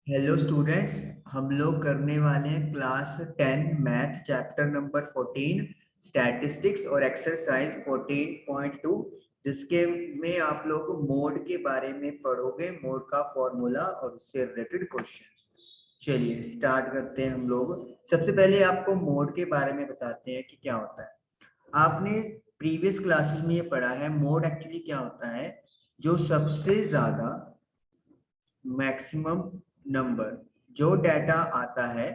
Hello students. हम लोग करने वाले हैं class 10 math chapter number 14 statistics और एक्सरसाइज 14.2 जिसके में आप लोग मोड के बारे में पढ़ोगे, मोड का फॉर्मूला और उससे रिलेटेड क्वेश्चंस। चलिए स्टार्ट करते हैं हम लोग। सबसे पहले आपको मोड के बारे में बताते हैं कि क्या होता है। आपने प्रीवियस क्लासेस में ये पढ़ा है, मोड एक्चुअली क्या होता है। जो सबसे ज्यादा मैक्सिमम नंबर जो डाटा आता है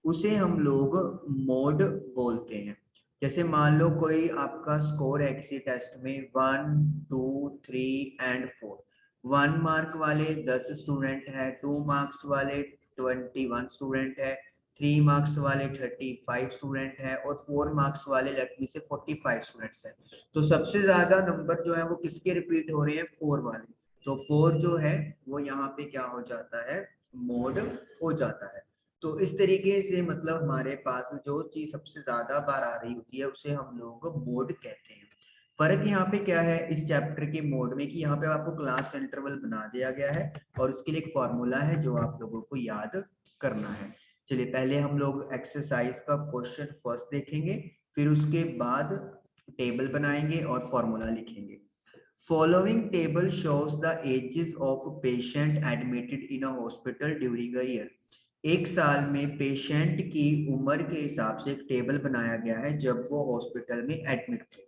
उसे हम लोग मोड बोलते हैं। जैसे मान लो कोई आपका स्कोर है किसी टेस्ट में 1 2 3 एंड 4। 1 मार्क वाले 10 स्टूडेंट है, 2 मार्क्स वाले 21 स्टूडेंट है, 3 मार्क्स वाले 35 स्टूडेंट है और 4 मार्क्स वाले लेट मी से 45 स्टूडेंट्स है। तो सबसे ज्यादा नंबर जो है वो किसके रिपीट हो रहे हैं, 4 वाले। तो 4 जो है वो यहाँ पे क्या हो जाता है, मोड हो जाता है। तो इस तरीके से मतलब हमारे पास जो चीज सबसे ज्यादा बार आ रही होती है उसे हम लोग मोड कहते हैं। फर्क यहाँ पे क्या है इस चैप्टर के मोड में कि यहाँ पे आपको क्लास इंटरवल बना दिया गया है और उसके लिए एक फॉर्मूला है जो आप लोगों को याद करना है। चलिए पहले हम लोग एक्सरसाइज का क्वेश्चन फर्स्ट देखेंगे, फिर उसके बाद टेबल बनाएंगे और फॉर्मूला लिखेंगे। Following table shows the ages of patient admitted in a hospital during a year। एक साल में पेशेंट की उम्र के हिसाब से एक टेबल बनाया गया है जब वो हॉस्पिटल में एडमिट थे।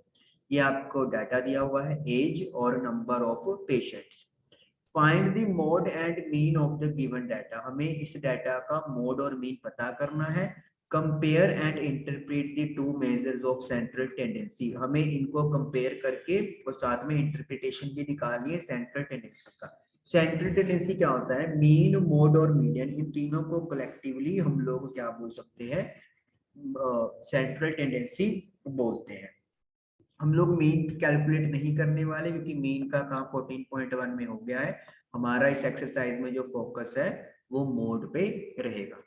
ये आपको डाटा दिया हुआ है, एज और number of patients. Find the mode and mean of the given data. हमें इस डाटा का मोड और मीन पता करना है। Compare and interpret the two measures of central tendency. हमें इनको कंपेयर करके और साथ में इंटरप्रिटेशन भी निकालनी है सेंट्रल टेंडेंसी का। सेंट्रल टेंडेंसी क्या होता है, मीन मोड और मीडियन, इन तीनों को कलेक्टिवली हम लोग क्या बोल सकते हैं, सेंट्रल टेंडेंसी बोलते हैं। हम लोग मीन कैलकुलेट नहीं करने वाले क्योंकि मीन का काम 14.1 में हो गया है। हमारा इस एक्सरसाइज में जो फोकस है वो मोड पे रहेगा।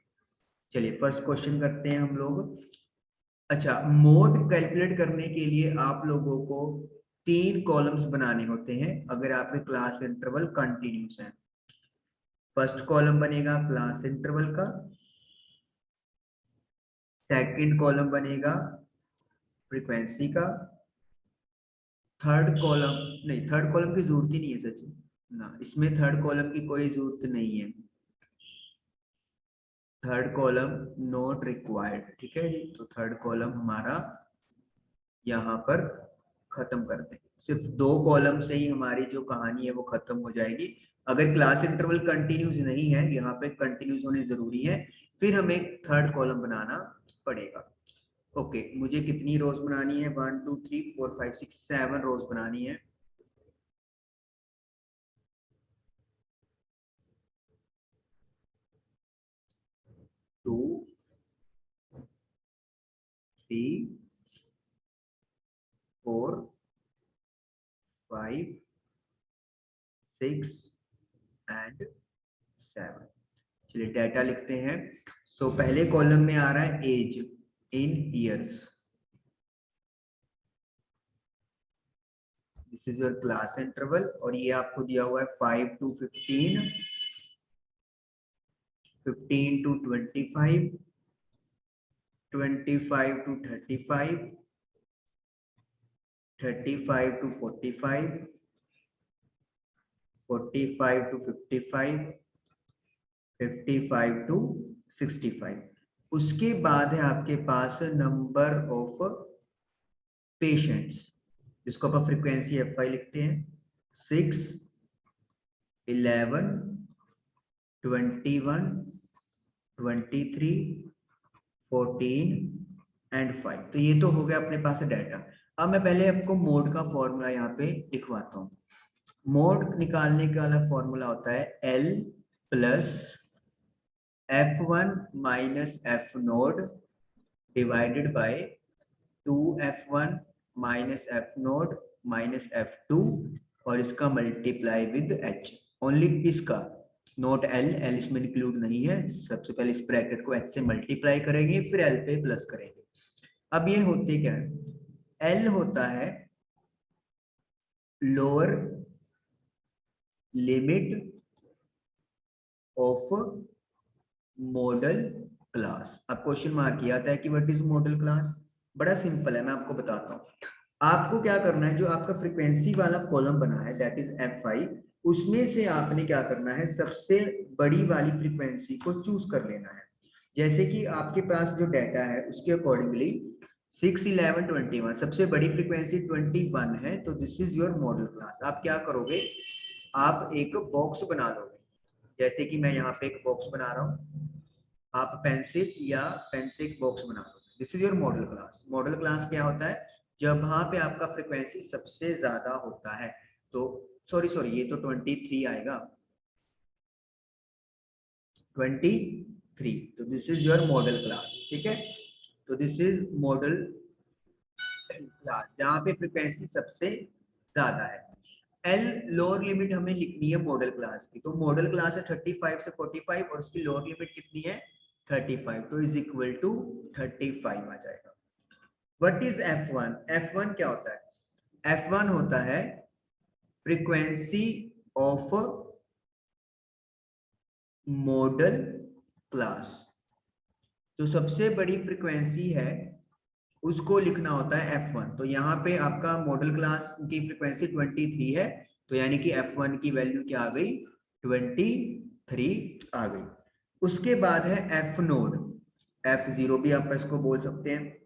चलिए फर्स्ट क्वेश्चन करते हैं हम लोग। अच्छा, मोड कैलकुलेट करने के लिए आप लोगों को 3 कॉलम्स बनाने होते हैं अगर आपके क्लास इंटरवल कंटिन्यूस है। फर्स्ट कॉलम बनेगा क्लास इंटरवल का, सेकंड कॉलम बनेगा फ्रीक्वेंसी का, थर्ड कॉलम नहीं, थर्ड कॉलम की जरूरत ही नहीं है सचिन ना, इसमें थर्ड कॉलम की कोई जरूरत नहीं है। थर्ड कॉलम नॉट रिक्वायर्ड, ठीक है जी। तो थर्ड कॉलम हमारा यहाँ पर खत्म कर देंगे। सिर्फ 2 कॉलम से ही हमारी जो कहानी है वो खत्म हो जाएगी। अगर क्लास इंटरवल कंटिन्यूस नहीं है, यहाँ पे कंटिन्यूस होने जरूरी है, फिर हमें थर्ड कॉलम बनाना पड़ेगा। ओके, मुझे कितनी रोज बनानी है, 1 2 3 4 5 6 7 रोज बनानी है। 2 3 4 5 6 एंड 7। चलिए डाटा लिखते हैं। सो पहले कॉलम में आ रहा है age in years. This is your class interval और ये आपको दिया हुआ है 5 to 15, 15 to 25, 25 to 35, 35 to 45, 45 to 55, 55 to 65। उसके बाद है आपके पास नंबर ऑफ पेशेंट्स, जिसको अपन फ्रीक्वेंसी एफ आई लिखते हैं। 6, 11, 21, 23, 14 एंड 5। तो ये तो हो गया अपने पास डाटा। अब मैं पहले आपको मोड का फॉर्मूला यहाँ पे लिखवाता हूँ। मोड निकालने का वाला फॉर्मूला होता है L plus F1 minus F node divided by 2F1 minus F node minus F2 और इसका मल्टीप्लाई विद H। ओनली इसका, नोट L, L इसमें इंक्लूड नहीं है। सबसे पहले इस ब्रैकेट को H से मल्टीप्लाई करेंगे फिर L पे प्लस करेंगे। अब ये होते क्या है, L होता है lower limit of model class. अब क्वेश्चन मार्क किया था कि व्हाट इज मॉडल क्लास। बड़ा सिंपल है, मैं आपको बताता हूँ। आपको क्या करना है, जो आपका फ्रीक्वेंसी वाला कॉलम बना है दैट इज F5, उसमें से आपने क्या करना है, सबसे बड़ी वाली फ्रीक्वेंसी को चूज कर लेना है। जैसे कि आपके पास जो डाटा है उसके अकॉर्डिंगली 6, 11, 21 सबसे बड़ी फ्रीक्वेंसी 21 है, तो this is your model class. आप क्या करोगे, आप एक बॉक्स बना लोगे। जैसे कि मैं यहाँ पे एक बॉक्स बना रहा हूँ, आप पेंसिल या पेन से एक बॉक्स बना लो। This is your model class. Model class क्या होता है, जब वहां पे आपका फ्रीक्वेंसी सबसे ज्यादा होता है। तो सॉरी सॉरी, ये तो 23 आएगा, 23। तो this is your model class, ठीक है। तो दिस इज मॉडल क्लास जहाँ पे फ्रीक्वेंसी सबसे ज्यादा है। एल लोअर लिमिट हमें लिखनी है मॉडल क्लास की, तो मॉडल क्लास है 35 से 45 और उसकी लोअर लिमिट कितनी है 35, तो इज इक्वल टू 35 आ जाएगा। What is F1? F1 क्या होता है, F1 होता है फ्रीक्वेंसी ऑफ मॉडल क्लास। जो सबसे बड़ी फ्रीक्वेंसी है उसको लिखना होता है F1। तो यहाँ पे आपका मॉडल क्लास की फ्रीक्वेंसी 23 है, तो यानी कि F1 की वैल्यू क्या आ गई, 23 आ गई। उसके बाद है F नोड, F0 भी आप इसको बोल सकते हैं।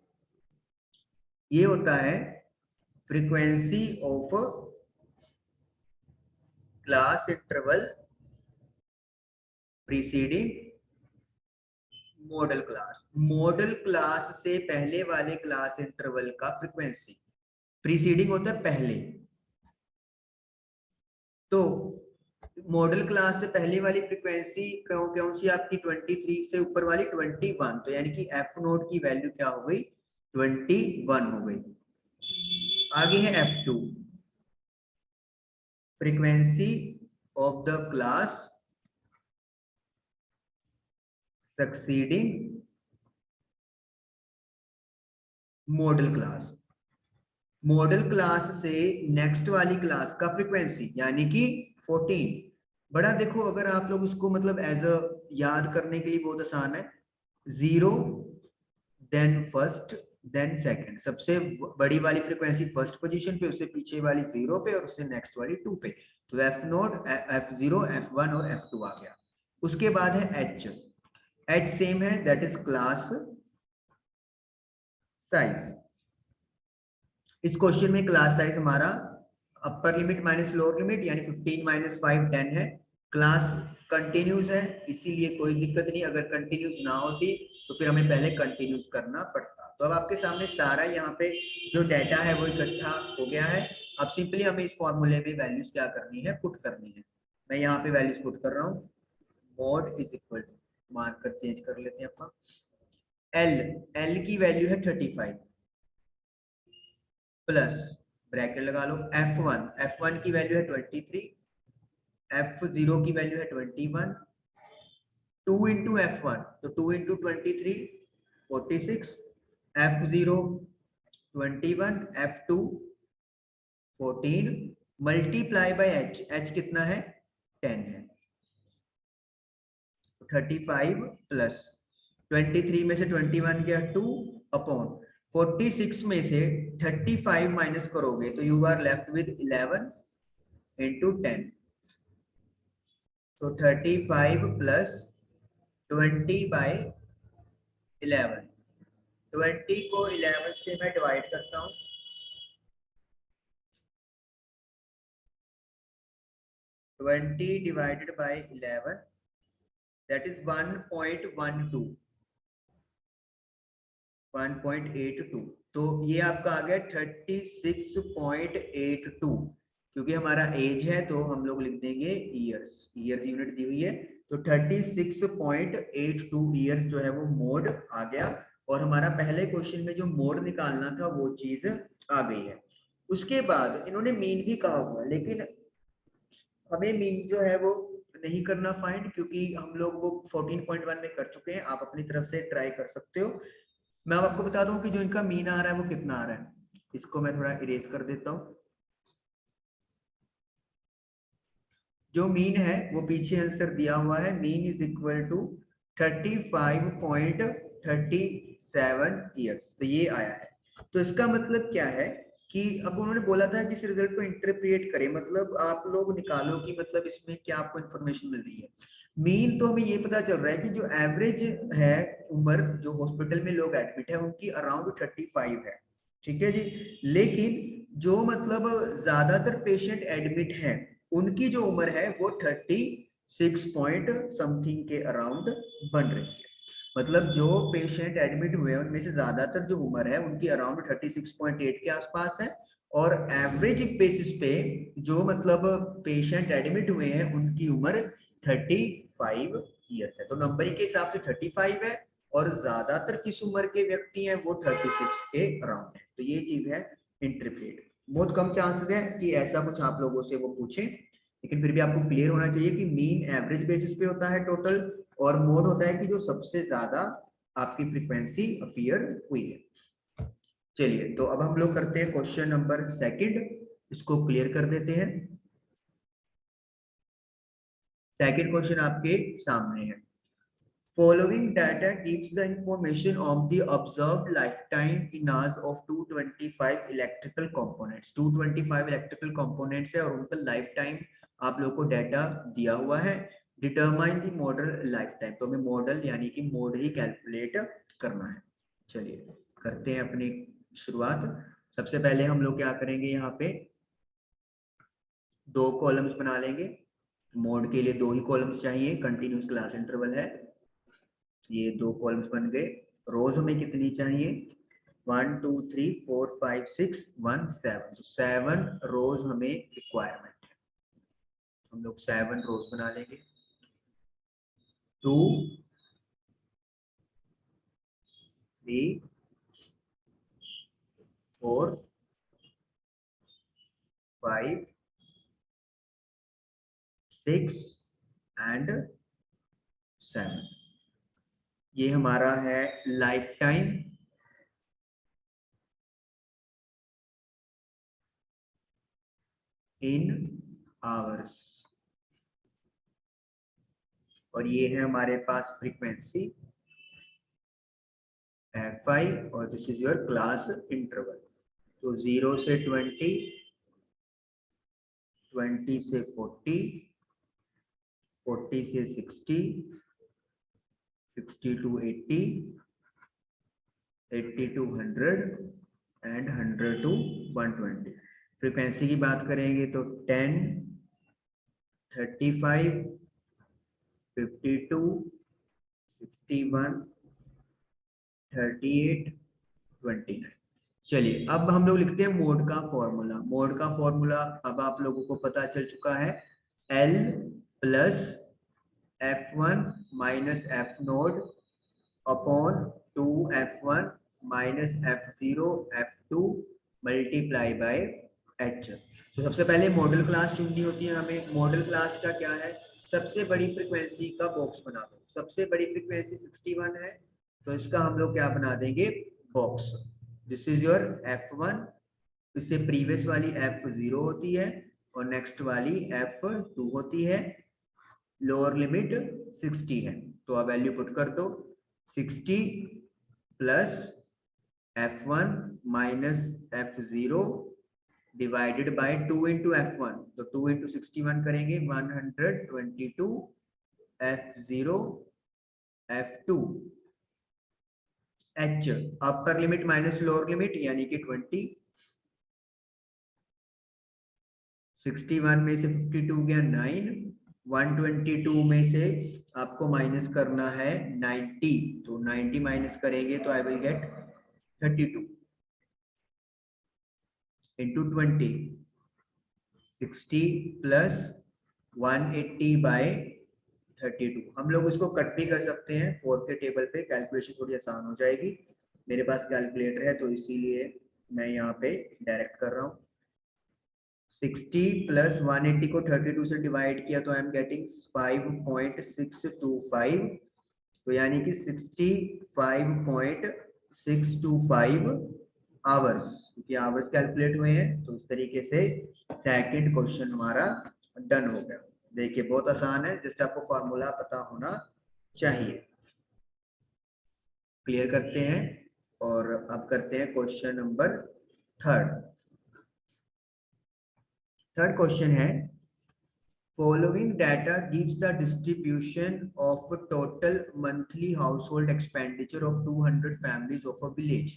ये होता है frequency of class interval preceding model class. Model class से पहले वाले क्लास इंटरवल का फ्रीक्वेंसी, प्रीसीडिंग होता है पहले, तो मॉडल क्लास से पहले वाली फ्रीक्वेंसी कौन सी आपकी 23 से ऊपर वाली 21, तो यानी कि एफ नोट की वैल्यू क्या हो गई 21 हो गई। आगे है F2, frequency of the class succeeding model class. Model class से नेक्स्ट वाली क्लास का फ्रीक्वेंसी यानी कि 14। बड़ा देखो, अगर आप लोग उसको मतलब एज अ याद करने के लिए बहुत आसान है, 0 देन फर्स्ट देन सेकंड। सबसे बड़ी वाली फ्रीक्वेंसी फर्स्ट पोजीशन पे, उससे पीछे वाली 0 पे और उससे नेक्स्ट वाली 2 पे। तो एफ नोट, F0, F1 और F2 आ गया। उसके बाद है H सेम है, दैट इज क्लास साइज। इस क्वेश्चन में क्लास साइज हमारा upper limit minus lower limit यानी 15 माइनस 5 10 है। क्लास कंटिन्यूस है, इसीलिए कोई दिक्कत नहीं। अगर कंटिन्यूस ना होती तो फिर हमें पहले कंटिन्यूस करना पड़ता। तो अब आपके सामने सारा यहाँ पे जो डाटा है वो इकट्ठा हो गया है। अब सिंपली हमें इस फॉर्मूले में वैल्यूज क्या करनी है, पुट करनी है। मैं यहाँ पे वैल्यूज पुट कर रहा हूँ। Mod is equal to, marker change कर लेते हैं अपना। एल, एल की वैल्यू है 35 प्लस ब्रैकेट लगा लो F1, F1 की वैल्यू है 23, F0 की वैल्यू है 21, 2 इंटू F1 तो 2 into 23 46, F0 21, F2 14 multiply by H कितना है 10 है। 35 प्लस 23 में से 21 गया 2 अपॉन 46 में से 35 माइनस करोगे तो you are left with 11 into 10। तो 35 प्लस 20/11, 20 को 11 से मैं डिवाइड करता हूँ, 20 डिवाइडेड बाय 11 दैट इज 1.12, 1.82। तो ये आपका आ गया 36.82। क्योंकि हमारा एज है तो हम लोग लिख देंगे ईयर्स, ईयर्स यूनिट दी हुई है। तो 36.82 ईयर्स जो है वो मोड आ गया। और हमारा पहले क्वेश्चन में जो मोड निकालना था वो चीज आ गई है। उसके बाद इन्होंने मीन भी कहा हुआ है, लेकिन हमें मीन जो है वो नहीं करना फाइंड, क्योंकि हम लोग वो 14.1 में कर चुके हैं। आप अपनी तरफ से ट्राई कर सकते हो। मैं आपको बता दूं कि जो इनका मीन आ रहा है वो कितना आ रहा है। इसको मैं थोड़ा इरेज कर देता हूँ। जो मीन है वो पीछे आंसर दिया हुआ है, mean is equal to 35.37 years. तो ये आया है। तो इसका मतलब क्या है कि अब उन्होंने बोला था कि इस रिजल्ट को इंटरप्रेट करें, मतलब आप लोग निकालो कि मतलब इसमें क्या आपको इन्फॉर्मेशन मिल रही है। मीन तो हमें ये पता चल रहा है कि जो एवरेज है उम्र जो हॉस्पिटल में लोग एडमिट है उनकी अराउंड 35 है, ठीक है जी। लेकिन जो मतलब ज्यादातर पेशेंट एडमिट है उनकी जो उम्र है वो 36 पॉइंट समथिंग के अराउंड बन रही है। मतलब जो पेशेंट एडमिट हुए हैं उनमें से ज्यादातर जो उम्र है उनकी अराउंड 36.8 के आसपास है, और एवरेज बेसिस पे जो मतलब पेशेंट एडमिट हुए हैं उनकी उम्र 35 ईयर्स है। तो नंबरिंग के हिसाब से 35 है, और ज्यादातर किस उम्र के व्यक्ति हैं वो 36 के अराउंड है। तो ये चीज है इंटरप्रेट। बहुत कम चांसेस है कि ऐसा कुछ आप लोगों से वो पूछे, लेकिन फिर भी आपको क्लियर होना चाहिए कि मीन एवरेज बेसिस पे होता है टोटल, और मोड होता है कि जो सबसे ज्यादा आपकी फ्रीक्वेंसी अपीयर हुई है। चलिए, तो अब हम लोग करते हैं क्वेश्चन नंबर सेकंड, इसको क्लियर कर देते हैं। सेकंड क्वेश्चन आपके सामने है। Following data gives the information of the observed lifetime in hours of 225 electrical components। 225 electrical components है और उनका lifetime आप लोगों को डाटा दिया हुआ है। Determine the model lifetime। तो हमें मॉडल यानी कि मोड ही कैलकुलेट करना है। चलिए करते हैं अपनी शुरुआत। सबसे पहले हम लोग क्या करेंगे, यहाँ पे दो कॉलम्स बना लेंगे। मोड के लिए दो ही कॉलम्स चाहिए, कंटिन्यूस क्लास इंटरवल है। ये दो कॉलम्स बन गए। रोज हमें कितनी चाहिए, 1 2 3 4 5 6 1 7। 7 रोज हमें रिक्वायरमेंट है, हम लोग 7 रोज बना लेंगे। 2 3 4 5 6 एंड 7। ये हमारा है लाइफ टाइम इन आवर्स, और ये है हमारे पास फ्रीक्वेंसी fi, और this is your class interval. तो 0 से 20, 20 से 40, 40 से 60, 60 to 80, 80 to 100 and 100 to 120। Frequency की बात करेंगे तो 10, 35, 52, 61, 38, 29। चलिए अब हम लोग लिखते हैं मोड का फॉर्मूला। मोड का फॉर्मूला अब आप लोगों को पता चल चुका है, L plus F1 minus F node upon 2F1 minus F0 F2 multiply by H। तो सबसे पहले मॉडल क्लास चुननी होती है हमें। मॉडल क्लास का क्या है, सबसे बड़ी फ्रीक्वेंसी का बॉक्स बना दो। सबसे बड़ी फ्रीक्वेंसी 61 है, तो इसका हम लोग क्या बना देंगे, box. This is your F1, इससे प्रीवियस वाली F0 होती है और नेक्स्ट वाली F2 होती है। लोअर लिमिट 60 है, तो आप वैल्यू पुट कर दो। 60 plus F1 minus F0 divided by 2 into F1, तो 2 इंटू 61 करेंगे 122 F0 F2 H। Upper limit minus lower limit यानी कि 20। 61 में से 52 गया 9, 122 में से आपको माइनस करना है 90, तो 90 माइनस करेंगे तो I will get 32 into 20। 60 plus 180 by 32। हम लोग उसको कट भी कर सकते हैं, 4 के टेबल पे कैलकुलेशन थोड़ी आसान हो जाएगी। मेरे पास कैलकुलेटर है तो इसीलिए मैं यहाँ पे डायरेक्ट कर रहा हूँ। 60 प्लस 180 को 32 से डिवाइड किया तो आई एम गेटिंग 5.625, तो यानी कि 65.625 आवर्स, क्योंकि आवर्स कैलकुलेट हुए हैं। तो इस तरीके से सेकंड क्वेश्चन हमारा डन हो गया। देखिए बहुत आसान है, जस्ट आपको फॉर्मूला पता होना चाहिए। क्लियर करते हैं और अब करते हैं question number third. Third question है, following data gives the distribution of total monthly household expenditure of 200 families of a village।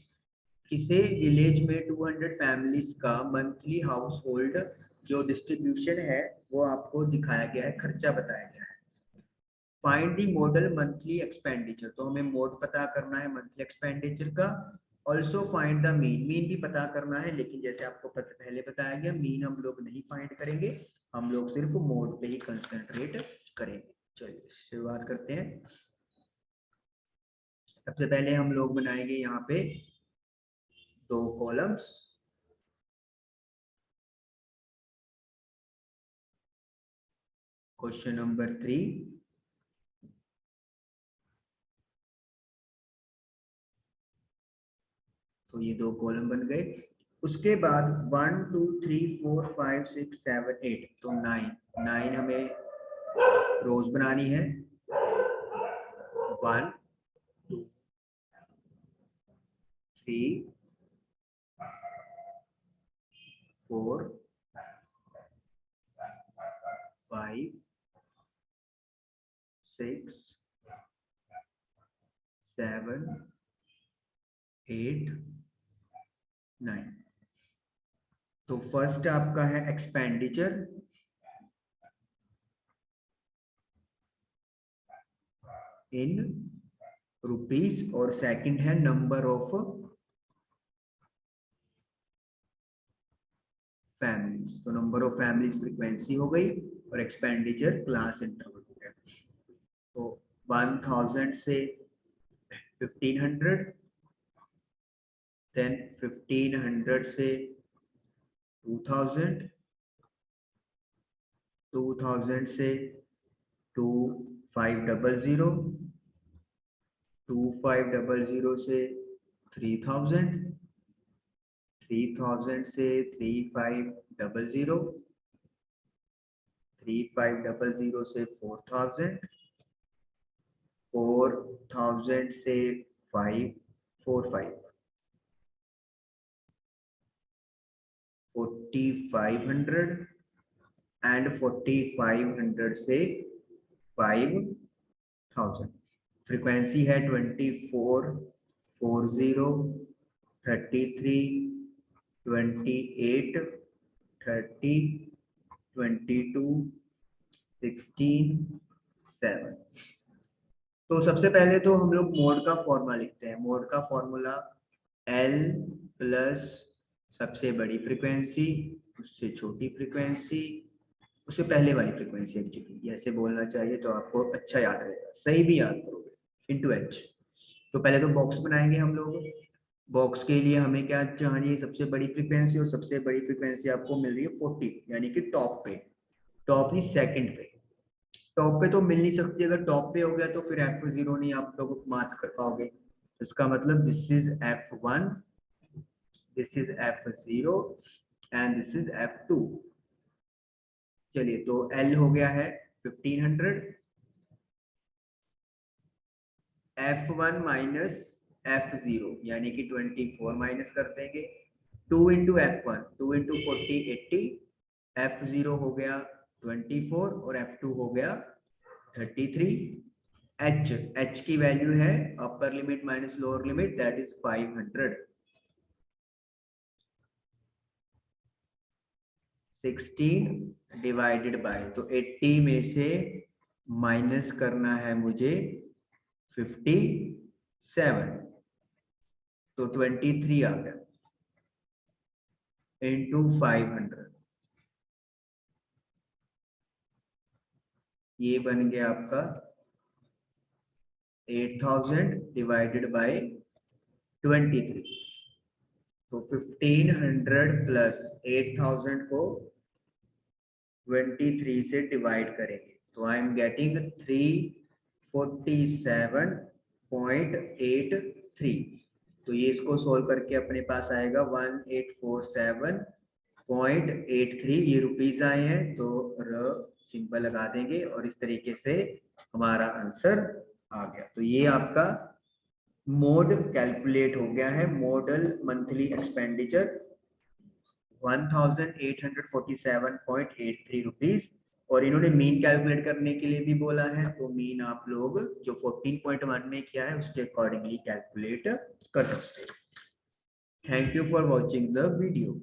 किसी विलेज में 200 फैमिलीज का मंथली हाउस होल्ड जो डिस्ट्रीब्यूशन है वो आपको दिखाया गया है, खर्चा बताया गया है। Find the model monthly expenditure, तो हमें मोड पता करना है मंथली एक्सपेंडिचर का। Also find the mean, mean भी पता करना है, लेकिन जैसे आपको पहले बताया गया मीन हम लोग नहीं फाइंड करेंगे, हम लोग सिर्फ मोड पे ही कंसंट्रेट करेंगे। चलिए शुरुआत करते हैं। सबसे पहले हम लोग बनाएंगे यहाँ पे दो कॉलम्स। क्वेश्चन नंबर 3, तो ये दो कॉलम बन गए। उसके बाद 1 2 3 4 5 6 7 8, तो 9 हमें रोज बनानी है। 1 2 3 4 5 6 7 8 9। तो फर्स्ट आपका है एक्सपेंडिचर, इन रुपीस, और सेकंड है नंबर ऑफ फैमिलीज। तो नंबर ऑफ फैमिलीज फ्रीक्वेंसी हो गई और एक्सपेंडिचर क्लास इंटरवल हो गया। तो 1000 से 1500, देन 1500 से 2000, 2000 से 2500, 2500 से 3000, 3000 से 3500, 3500 से 4000, 4000 से 545, 4500 एंड 4500 से 5000। फ्रीक्वेंसी है 24 40 33 28 30 22 16 7। तो सबसे पहले तो हम लोग मोड का फॉर्मूला लिखते हैं। मोड का फॉर्मूला L प्लस सबसे बड़ी फ्रीक्वेंसी, उससे छोटी फ्रीक्वेंसी, उससे पहले वाली फ्रीक्वेंसी। एक्चुअली ऐसे बोलना चाहिए तो आपको अच्छा याद रहेगा, सही भी याद करोगे, इंटू एच। तो पहले तो बॉक्स बनाएंगे हम लोग। बॉक्स के लिए हमें क्या चाहिए, सबसे बड़ी फ्रीक्वेंसी, और सबसे बड़ी फ्रीक्वेंसी आपको मिल रही है 40, यानी कि टॉप पे, टॉप ही सेकंड पे। टॉप पे तो मिल नहीं सकती, अगर टॉप पे हो गया तो फिर F0 नहीं आप लोग मार्क कर पाओगे। इसका मतलब this is F1, this is F0 and this is F2। चलिए तो L हो गया है 1500, F1 माइनस F0 यानी कि 24 माइनस कर देंगे। 2 इंटू F1, 2 इंटू 40 80, F0 हो गया 24 और F2 हो गया 33। H की वैल्यू है upper limit minus lower limit, that is 500। 16 divided by, तो 80 में से माइनस करना है मुझे 57, तो 23 आ गया इंटू 500। ये बन गया आपका 8000 डिवाइडेड बाय 23। तो 1500 प्लस 8000 को 23 से डिवाइड करेंगे तो आई एम गेटिंग 347.83। तो ये इसको सोल्व करके अपने पास आएगा 1847.83, ये रुपीज आए हैं तो सिंपल लगा देंगे और इस तरीके से हमारा आंसर आ गया। तो ये आपका मोड कैलकुलेट हो गया है, मॉडल मंथली एक्सपेंडिचर 1847.83 रुपीज, और इन्होंने मीन कैलकुलेट करने के लिए भी बोला है, तो मीन आप लोग जो 14.1 में किया है उसके अकॉर्डिंगली कैलकुलेट कर सकते हैं। Thank you for watching the video.